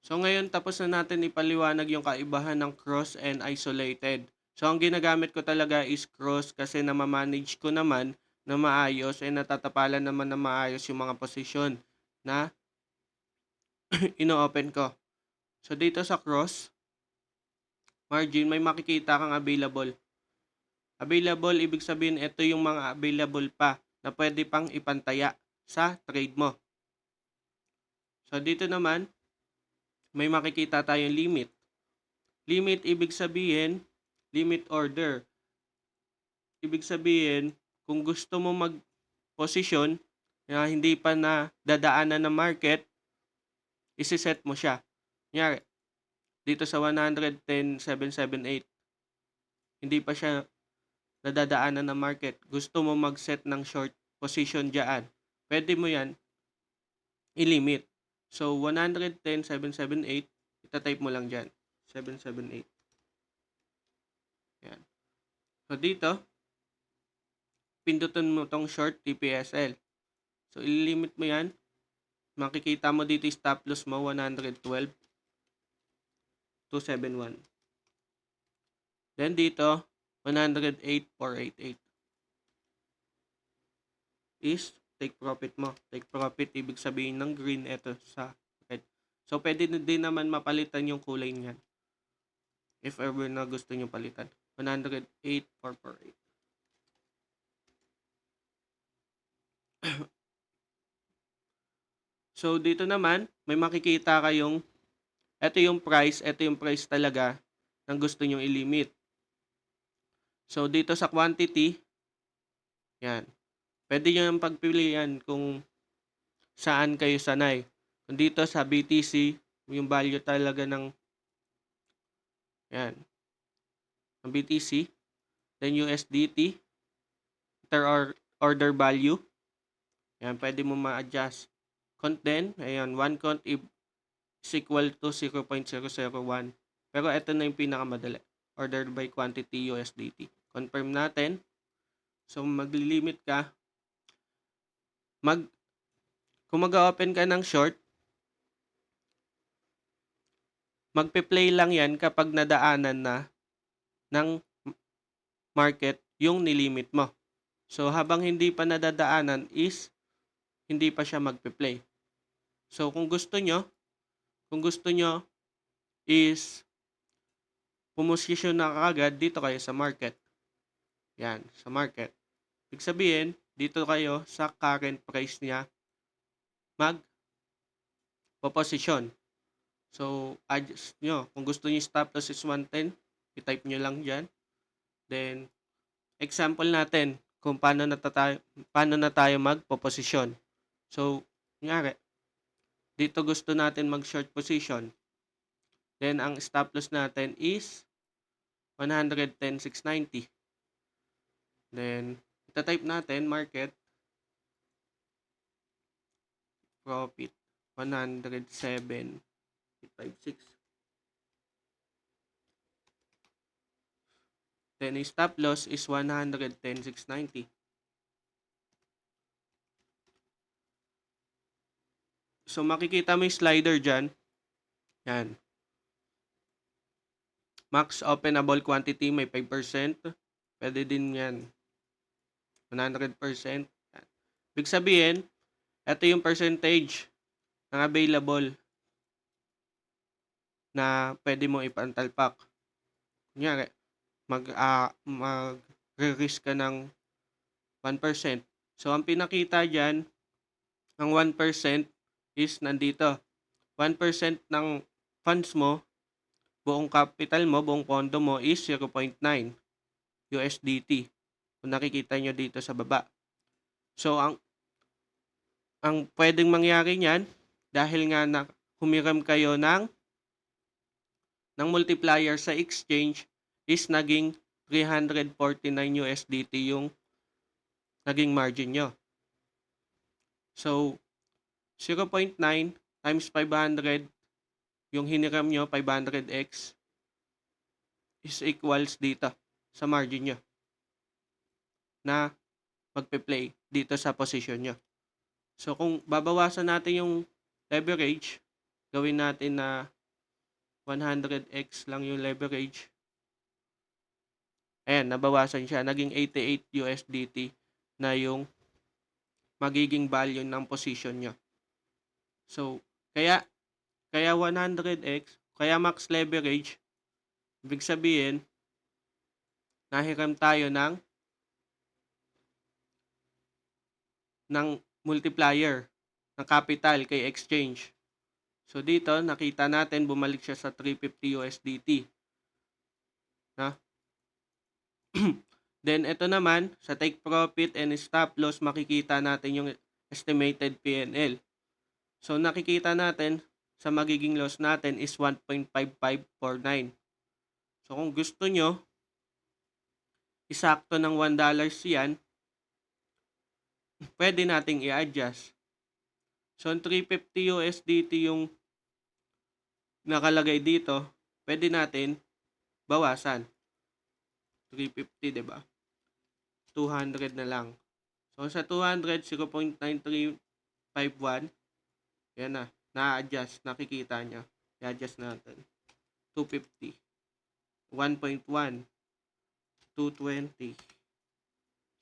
So ngayon tapos na natin ipaliwanag yung kaibahan ng cross and isolated. So ang ginagamit ko talaga is cross kasi nama-manage ko naman na maayos and natatapalan naman na maayos yung mga posisyon na ino-open ko. So dito sa cross margin may makikita kang available. Available ibig sabihin ito yung mga available pa na pwede pang ipantaya sa trade mo. So dito naman may makikita tayong limit. Limit ibig sabihin limit order. Ibig sabihin, kung gusto mo mag-posisyon na hindi pa na dadaanan ng market, isi-set mo siya. Kunyari, dito sa 110,778, hindi pa siya nadadaanan ng market. Gusto mo mag-set ng short position dyan. Pwede mo yan i-limit. So, 110,778, itatype mo lang dyan. 778. Yan. So, dito, pindutin mo tong short TPSL. So, i-limit mo yan. Makikita mo dito yung stop loss mo, 112,271. Then dito, 108,488 is take profit mo. Take profit, ibig sabihin ng green, ito sa red. So, pwede din naman mapalitan yung kulay niyan. If ever na gusto nyo palitan. 108,448. So, dito naman, may makikita kayong ito yung price talaga ng gusto nyong i-limit. So, dito sa quantity, yan. Pwede nyo yung pagpilian kung saan kayo sanay. Kung dito sa BTC, yung value talaga ng yan, ng BTC, then USDT, order value, yan, pwede mo ma-adjust. Count din, ayan, one count is equal to 0.001. Pero ito na yung pinakamadali. Order by quantity USDT. Confirm natin. So, magli-limit ka. Kung mag-open ka ng short, magpe-play lang yan kapag nadaanan na ng market yung nilimit mo. So, habang hindi pa nadadaanan is hindi pa siya magpe-play. So, kung gusto nyo is pumosisyon na kagad, dito kayo sa market. Yan, sa market. Ibig sabihin, dito kayo sa current price niya mag-posisyon. So, adjust nyo. Kung gusto nyo stop loss is 110, i-type nyo lang dyan. Then, example natin kung paano na tayo magpo-posisyon. So, kunyari, dito gusto natin mag-short position. Then, ang stop loss natin is 110,690. Then, ita-type natin market profit 107,856. Then, yung stop loss is 110,690. So, makikita mo yung slider dyan. Yan. Max openable quantity, may 5%. Pwede din yan. 100%. Yan. Ibig sabihin, ito yung percentage ng available na pwede mo ipantalpak. Kunyari, mag-risk ka ng 1%. So, ang pinakita dyan, ang 1% is nandito. 1% ng funds mo, buong capital mo, buong pondo mo is 0.9 USDT. Kung nakikita nyo dito sa baba. So, ang pwedeng mangyari niyan, dahil nga na humiram kayo ng multiplier sa exchange, is naging 349 USDT yung naging margin nyo. So, 0.9 times 500, yung hiniram nyo, 500x, is equals dito sa margin nyo na magpe-play dito sa position nyo. So, kung babawasan natin yung leverage, gawin natin na 100x lang yung leverage. Ayan, nabawasan siya. Naging 88 USDT na yung magiging value ng position nyo. So, kaya 100x, kaya max leverage, ibig sabihin, nahiram tayo ng multiplier ng capital kay exchange. So dito nakita natin bumalik siya sa 350 USDT. Na? Then ito naman sa take profit and stop loss makikita natin yung estimated P&L. So nakikita natin sa magiging loss natin is 1.5549. So kung gusto nyo isakto ng $1 yan, pwede nating i-adjust. So 350 USDT yung nakalagay dito, pwede natin bawasan. 350, 'di ba? 200 na lang. So sa 200, 0.9351, yan na, na-adjust, nakikita nyo. I-adjust natin. 250, 1.1, 220,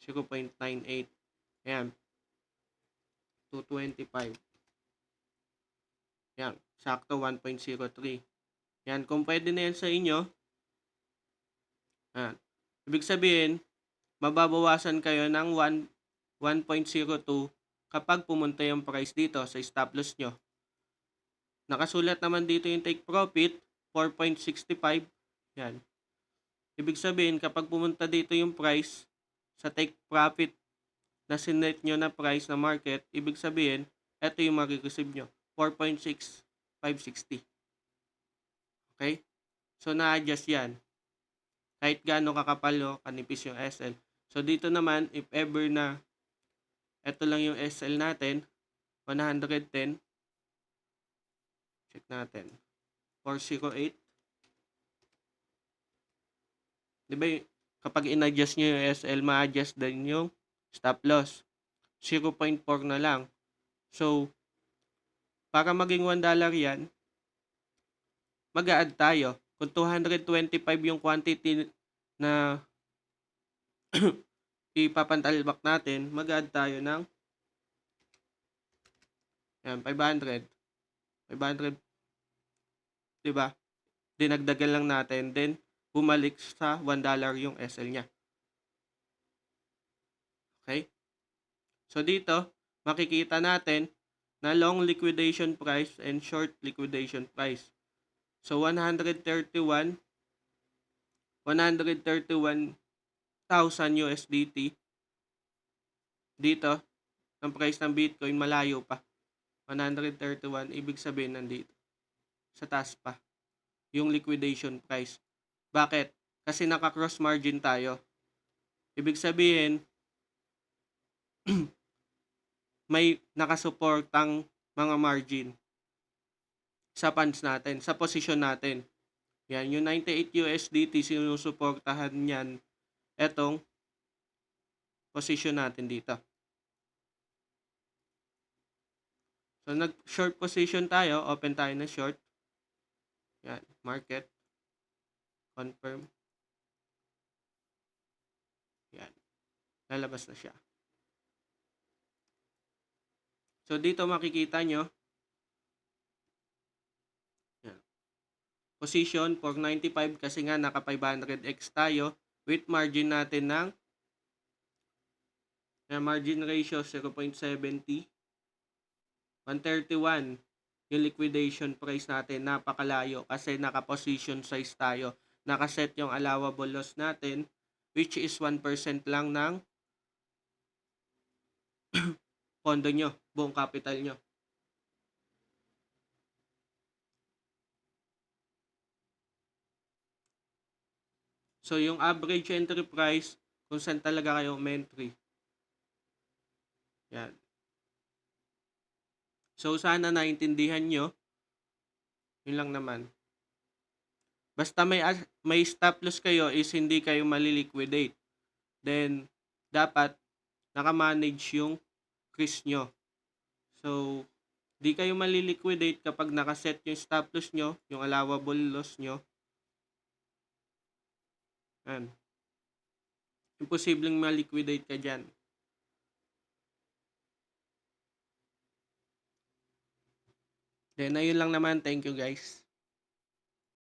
0.98, yan, 225. Yan, sakto 1.03. Yan, kung pwede na yan sa inyo, yan. Ibig sabihin, mababawasan kayo ng 1.02 kapag pumunta yung price dito sa stop loss nyo. Nakasulat naman dito yung take profit, 4.65. Yan. Ibig sabihin, kapag pumunta dito yung price sa take profit na sinet nyo na price na market, ibig sabihin, ito yung mag-receive nyo, 4.6560. Okay? So, na-adjust yan. Kahit gaano kakapal o kanipis yung SL. So, dito naman, if ever na ito lang yung SL natin, 110, check natin, 408. Diba, kapag in-adjust nyo yung SL, ma-adjust din yung stop loss. 0.4 na lang. So, para maging $1 yan, mag-a-add tayo. Kung 225 yung quantity na ipapantalbak natin, mag-add tayo ng yan, 500. 500, diba? Dinagdagan lang natin, then bumalik sa $1 yung SL niya. Okay? So dito, makikita natin na long liquidation price and short liquidation price. So 131,000 USDT dito, ang price ng Bitcoin malayo pa. 131, ibig sabihin nandito. Sa taas pa. Yung liquidation price. Bakit? Kasi naka-cross margin tayo. Ibig sabihin, may nakasuportang mga margin sa funds natin, sa position natin. Yan, yung 98 USDT, sinusuportahan niyan etong position natin dito. So, nag-short position tayo, open tayo na short. Yan, market, confirm. Yan, lalabas na siya. So, dito makikita nyo, yan, position 495 kasi nga naka 500x tayo with margin natin ng margin ratio 0.70, 131 yung liquidation price natin, napakalayo kasi naka-position size tayo. Nakaset yung allowable loss natin which is 1% lang ng pondo nyo, buong capital nyo. So, yung average entry price, kung saan talaga kayo entry. Yan. So, sana naintindihan nyo. Yun lang naman. Basta may stop loss kayo is hindi kayo maliliquidate. Then, dapat nakamanage yung risk nyo. So, Di kayo maliliquidate kapag nakaset yung stop loss nyo, yung allowable loss nyo. Yan. Imposibleng maliquidate ka dyan. Then, ayun lang naman. Thank you guys.